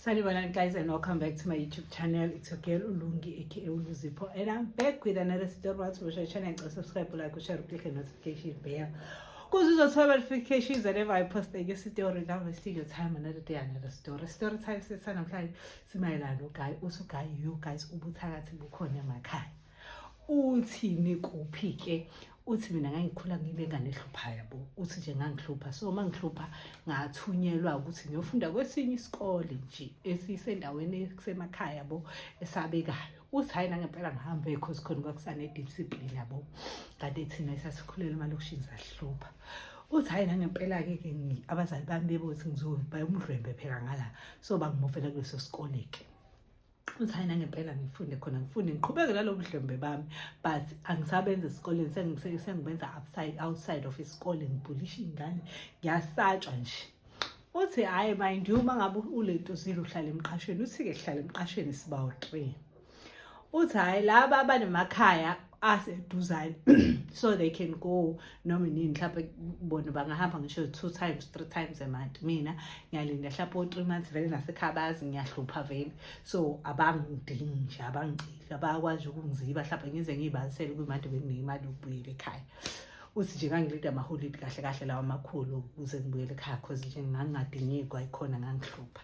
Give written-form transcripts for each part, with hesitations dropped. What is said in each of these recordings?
Salibonani guys, and welcome back to my YouTube channel. It's your girl Ulungi aka Uluzipho, and I'm back with another story. Watch my channel, subscribe, like, share, click the notification bell. Because those are notifications whenever I post a story. Now I see your time another day, another story. Story time says I'm like Simailano guy, also guy you guys ubuthathi bukhona emakhaya. Uthi nikuphi ke uthi mina ngangikhula ngibengane ehlupha yabo uthi nje ngangihlupha so mangihlupha ngathunyelwa ukuthi ngiyofunda kwesinye isikole nje esisendaweni kusemakhaya yabo esabekayo uthi hayi nangempela ngihambe because khona kwakusane discipline yabo kade thina esasikhulela emalokishini sahlupha uthi hayi nangempela ke abazali bami bebothi ngizoba umdlwembe phela ngala so bangimofela kuleso sikole ke uthi hayi nangempela ngifunde khona ngifunde ngiqhubeke nalo budlembe bami but angisabenza esikoleni sengibenza outside of isikole ngibhulisha ingane ngiyasatshwa nje uthi hayi mind you mangabe ulento zilo uhlala emqashweni uthi ke hlala emqashweni sibawu 3 uthi hayi laba abanemakhaya aseduzane so they can go noma nini mhlawumbe bona bangahamba ngisho 2 times 3 times a month mina ngiyalinda mhlawumbe 3 months vele nasekhabazi ngiyahlupha vele so abangidingi nje abangicila abakwazi ukungiziba mhlawumbe ngize ngibalisele kwimanje benginemali ukubuyela ekhaya uthi nje ngangilida amaholiday kahle kahle lawa amakhulu ukuze ngibuyele ekhaya cause nje ngangingadingikwa ikhona ngangihlupha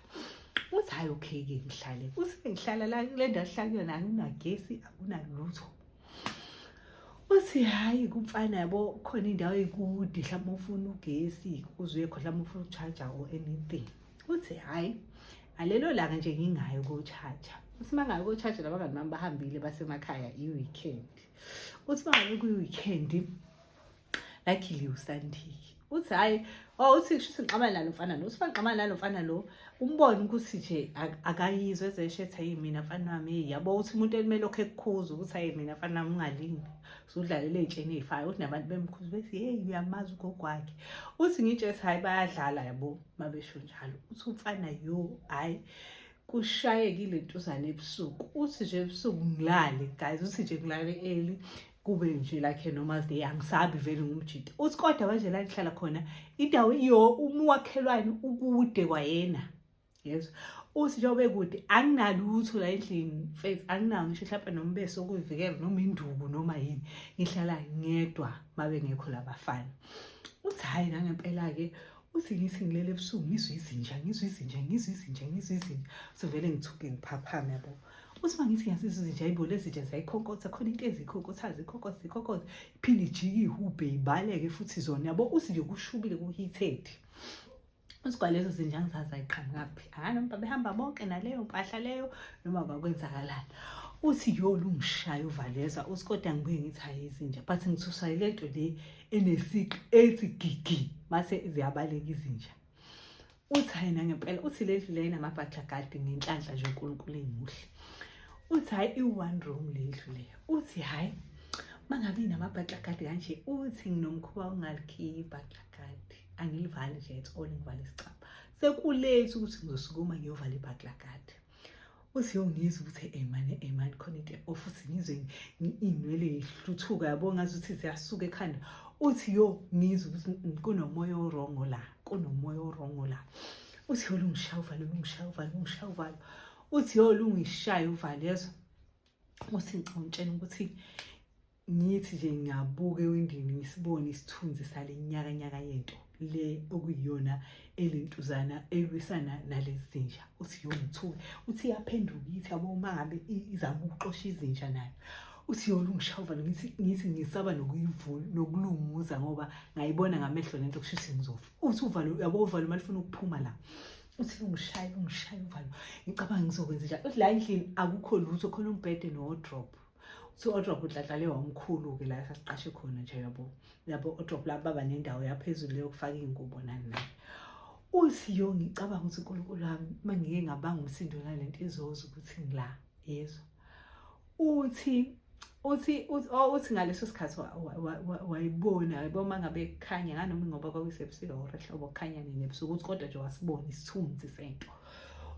uthi hayi okay ke ngihlale uthi ngihlala la le ndawo hlala kuyona akunagesi akunalutho uthi hayi kumfana yabo khona indawo ekude mhlawumbe ufuna ugesi uzuye khona mhlawumbe ufuna ucharger or anything uthi hayi alelo langa nje ngingayo ku charger uthi mangayo ku charger labangani bami bahambile basemakhaya i-weekend uthi mangabe ku-weekend luckily uSandy uthi hayi uthi ngisho ngiqamana nalo mfana lo uthi bangiqamana nalo mfana lo umbone ukuthi nje akayizwe ezeshetha yimina mfana wami yabo uthi umuntu elimele lokho ekukhuza ukuthi hayi mina mfana wami ungalingi usudlalela ezitsheni ezifayo uthi nabantu bemkhuza bethi hey uyamazi ugogwakhe uthi ngitshethi hayi bayadlala yabo mabesho njalo uthi umfana yo hayi kushayekile intuzana ebusuku uthi nje ebusuku ngilale guys uthi nje ngilale early kube nje like normal day angisabi vele ngumjidi uthi kodwa manje la ngihlala khona indawo iyo umwakhelwane ukude kwayena yes uthi njobe kude anginalutho la endlini face anginawo ngisho mhlawumbe nombeso okuyivikela noma induku noma yini ngihlala ngedwa mabe ngekho labafana uthi hayi nangempela ke uthi ngithi ngilele ebusuku ngizwe izinja sivele ngithuke ngiphaphame yabo uthi mangithi ngiyasizwe izinja ayibo lezinja ziyayikhonkotha khona into ezikhonkothaza ikhonkotha iphinde ijike ihube ibaleke futhi zona yabo uthi nje kushubile kuheated uthi kwalezo zinja ngizazi ayiqhamukapi noma behamba bonke naleyo mpahla leyo noma bakwenzakalana uthi yolo ungishaya uvaleza uthi kodwa ngibuye ngithi hayi izinja but ngithusa lento le enesiqi ethi gigi mase ziyabaleka izinja uthi hayi nangempela uthi leli lena amabhatla kade ngenhlanhla nje uNkulunkulu emuhle uthi hayi i-one room leli leyo uthi hayi mangabe inamabhatla kade kanje uthi nginomkhuba ungalikhipha ibhatla kade angilivali nje at all ngivale isicapha sekulethe ukuthi ngizosukuma ngiyovala ibhatla kade uthi yongizwe ukuthi emani khona into ofuthi ngizwe inwele ihluthuka yabo ngazuthi ziyasuka ekhanda uthi yo ngizwe ukuthi kunomoya orongo la uthi yo ungishaya uvalo uthi yo ungishaya uvalezo uthi ngicintshela ukuthi ngithi nje ngiyabuka ewindini ngisibone isithunzi sale nyaka yento le okuyiyona elentuzana elwisana nalezi zinja uthi yo ngithuke uthi yaphenduka ithi yabo uma ngabe izama ukuxosha izinja nayo uthi yo ungishaya ngithi ngisaba nokulunguza ngoba ngayibona ngamehlo lento kushisa ngizofa uthi uvalo yabo uvalo malifuna ukuphuma la uthi ungishaya uvalo ngicabanga ngizokwenza njalo uthi la endlini akukho lutho khona umbhede no wardrobe so wardrobe udladlale wamkhulu ke la sasiqashe khona nje yabo wardrobe la baba nendawo yaphezulu leyo kufaka ingubo nani uthi yo ngicabanga ukuthi uNkulunkulu wami mangike ngabanga umsindo nalento izoza ukuthi ngila yezo uthi ngaleso sikhathi wayibona yabo mangabe kukhanya nganoma ngoba kwakusebusika or ehlobo kukhanya nini ebusuku uthi kodwa nje wasibona isithunzi sento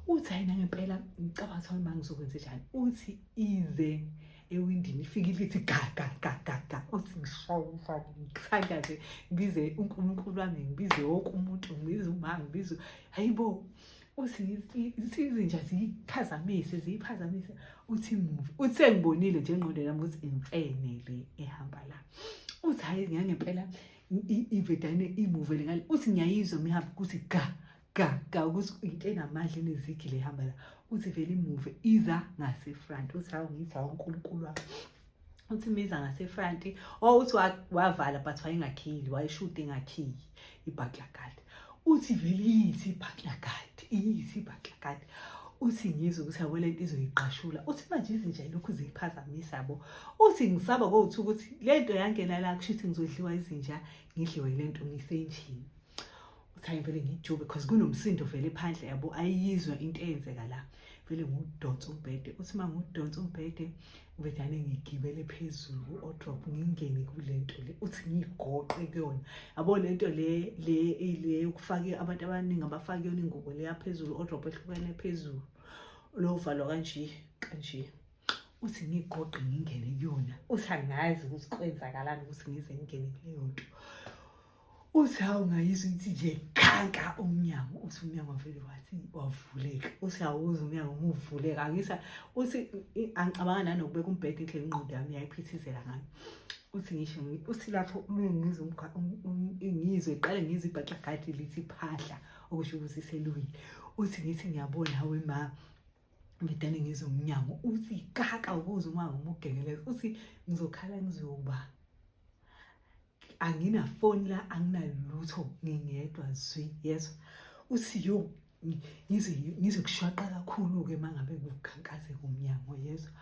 uthi hayi nangempela ngicabanga ukuthi mangizokwenza njani uthi ize ewindini ifike lithi ga uthi ngishaya umfana ngithandaze ngibize uNkulunkulu wami ngibize wonke umuntu ngibize uma ngibize hayibo uthi izinja ziyiphazamise uthi move uthi sengibonile nje engqondweni yami ukuthi imfene le ehamba la uthi hayi ngempela ivedane imuve ngale uthi ngiyayizwa mihamba ukuthi ga ukuthi into enamandla enezigi le ihamba la uthi vele imuve iza ngasefront uthi hawu ngithi uNkulunkulu wami uthi miza ngasefront uthi wavala but wayengakhiyi wayishuda engakhiyi ibhakla guard uthi vele ithi ibhakla guard uthi ngizwe ukuthi yabo lento izoyiqashula uthi manje izinja lokhu ziyiphazamisa yabo uthi ngisaba kothi ukuthi lento yangena la kushithi ngizodliwa izinja ngidliwe lento ngisenjini uthi hayi vele ngijube because kunomsindo vele phandle yabo ayizwa into eyenzeka la vele ngudonsa umbhede uthi mangudonsa umbhede vedane ngigibele phezulu odrop ngingene kulento le uthi ngigoqe kuyona yabo lento le ukufaka abantu abaningi abafaka yona ingubo le yaphezulu odrop ehlukene phezulu lo valo kanje uthi ngigoqe ngingene kuyona uthi angazi ukuthi kwenzakalani ukuthi ngize ngingene kuleyo nto uthi hawu ngayizwa ukuthi nje khanka umnyango uthi umnyango vele wathi wavuleka uthi awuze umnyango umuvuleka angisa uthi angicabanga nanokubeka umbhede indlela ingqondo yami yayiphithizela ngani uthi ngisho uthi lapho ngizwe iqale ngizwe ibhakla guard lithi phahla okusho ukuthi iselwini uthi ngithi ngiyabona hawe ma vedane ngizwe umnyango uthi kaka ukuze umnyango umugegeleza uthi ngizokhala ngizoba angina phone la anginalutho ngingedwa zwi yezwa uthi yo ngizokushwaqa kakhulu ke mangabe kukhankaze kumnyango yezwa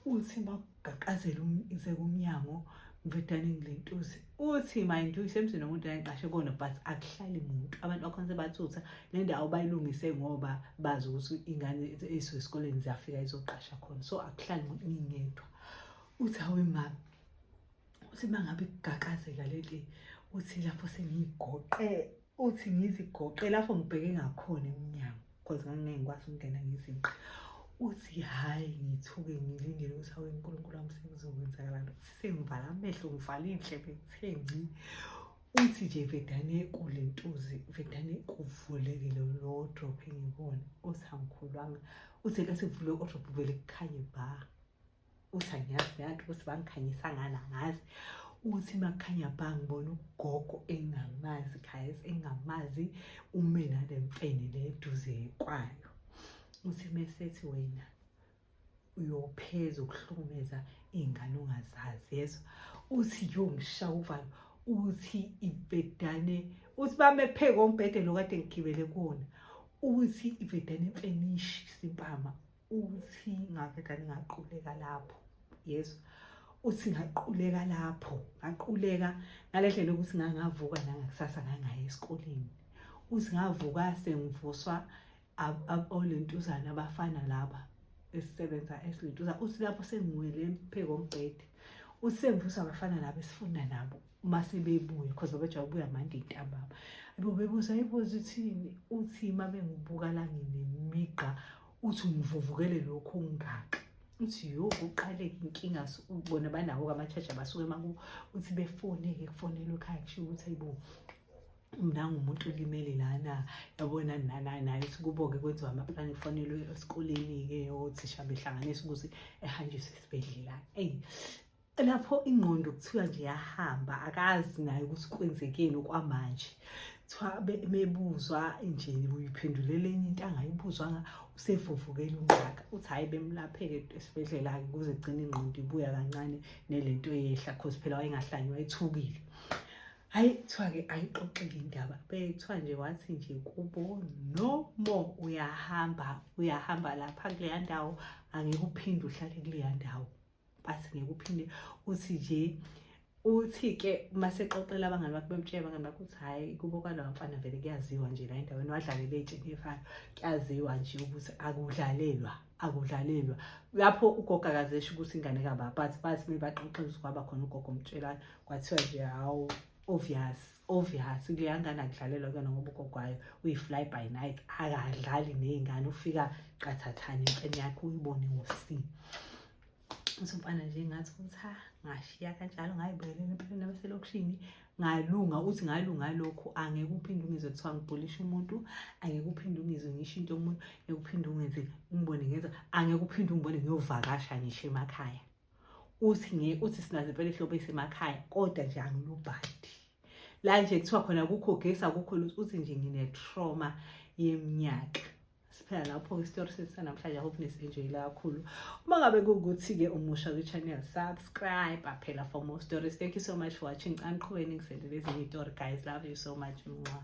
uthi makugaqazela umnyango vedane ngilentuzi uthi mind usemsini nomuntu ayiqashe kona but akuhlali umuntu abantu bakhonse bathutha le ndawo bayilungise ngoba bazi ukuthi ingane esikoleni ziyafika izoqasha khona so akuhlali umuntu ngingedwa uthi hawe ma uthi mangabe kugaqazela lento uthi lapho sengigoqe uthi ngizigoqe lapho ngibheke ngakhona eminyango because ngangikwazi ukungena ngizinqa uthi hayi ngithuke ngilindele ukuthi hawe uNkulunkulu wami sekuzokwenzakala uthi sengivala amehlo ngivala indlebe ngithengi uthi nje vedane kulentuzi vedane kuvulekile lo drop engibona uthi angikholwanga uthi ke sekuvule odrop vele kukhanye ba uthi angiyazi yanti ukuthi bangikhanyisa ngana ngazi uthi makukhanya ba ngibona ugogo engamazi guys engamazi umena lemfene le eduze kwayo uthi mesethi wena uyopheza ukuhlukumeza ingane ongazazi yezwa uthi yongishawa uvalo uthi ivedane uthi bamepheka ombhede lo kade ngigibele kuona uthi ivedane imfenishi simpama uthi ngavedane ngaquleka lapho yezwa uthi ngaquleka lapho ngaquleka ngalendlela ukuthi ngangavuka nangakusasa ngangaya esikoleni uthi ngavuka sengivuswa olentuzana abafana laba esisebenza esilentuza uthi lapho sengiwele pheka ombhede usemvusa abafana laba esifunda nabo mase bebuye because babejabuya manje intambama bebuza ibuza uthini uthi mabe ngibuka la nginemiqa uthi ngivuvukele lokho ngaka uthi yo uqale inkinga ubona banawo amachacha basuke maku uthi befoneke kufonela ekhaya kusho ukuthi ayibo mnangu umuntu olimele lana yabona naye uthi kuboke kwenziwa amaplani kufonelwe esikoleni ke othisha behlanganisa ukuthi ehanjiswe esibhedlela lapho ingqondo kuthiwa nje yahamba akazi naye ukuthi kwenzekeni okwamanje kuthiwa mebuzwa nje uyiphendulele enye into angayibuzwanga usevuvukela ungaka uthi hayi bemlapheke esibhedlela ke kuze gcine ingqondo ibuya kancane nelento eyehla because phela wayengahlanye wayethukile hayi kuthiwa ke ayixoxele indaba bethiwa nje wathi nje kubo no more uyahamba lapha kule ndawo angeke uphinde uhlale kule ndawo basi ngeke uphinde uthi nje uthi ke masexoxela abangani bakhe bemtshela abangani bakhe uthi hayi kubo kwalawa mfana vele kuyaziwa nje la endaweni wadlalela ejini efana kuyaziwa nje ukuthi akudlalelwa lapho ugogo akazesho ukuthi ingane kaba but mebaxoxela ukuthi kwaba khona ugogo umtshela kwathiwa nje hawo obvious kule ngane akudlalelwa kuyona ngoba ugogo wayo uyi-fly by night akadlali nezingane ufika qathathana imfene yakhe uyibone ngosini Umfana nje ngathi ukuthi ngashiya kanjalo ngayibuyela empilweni yabaselokishini ngalunga uthi ngalunga lokho angeke uphinde ungizwe kuthiwa ngibhulisha umuntu, angeke uphinde ungizwe ngisho into yomuntu, angeke uphinde ungenze ungibone ngenza, angeke uphinde ungibone ngiyovakasha ngisho emakhaya. Uthi sinazo impela ihlobo esemakhaya kodwa nje angilubhadi la nje kuthiwa khona kukho gesi akukho lutho, uthi nje ngine-trauma yeminyaka. Siphela lapho isitori sethu namhlanje. I hope nisi-enjoyile kakhulu. Uma ngabe kuwukuthi-ke umusha kwi-channel, subscribe phela for more stories. Thank you so much for watching. Angiqhubeni ngisendele ezinye iy'tori guys. Love you so much. Mwah.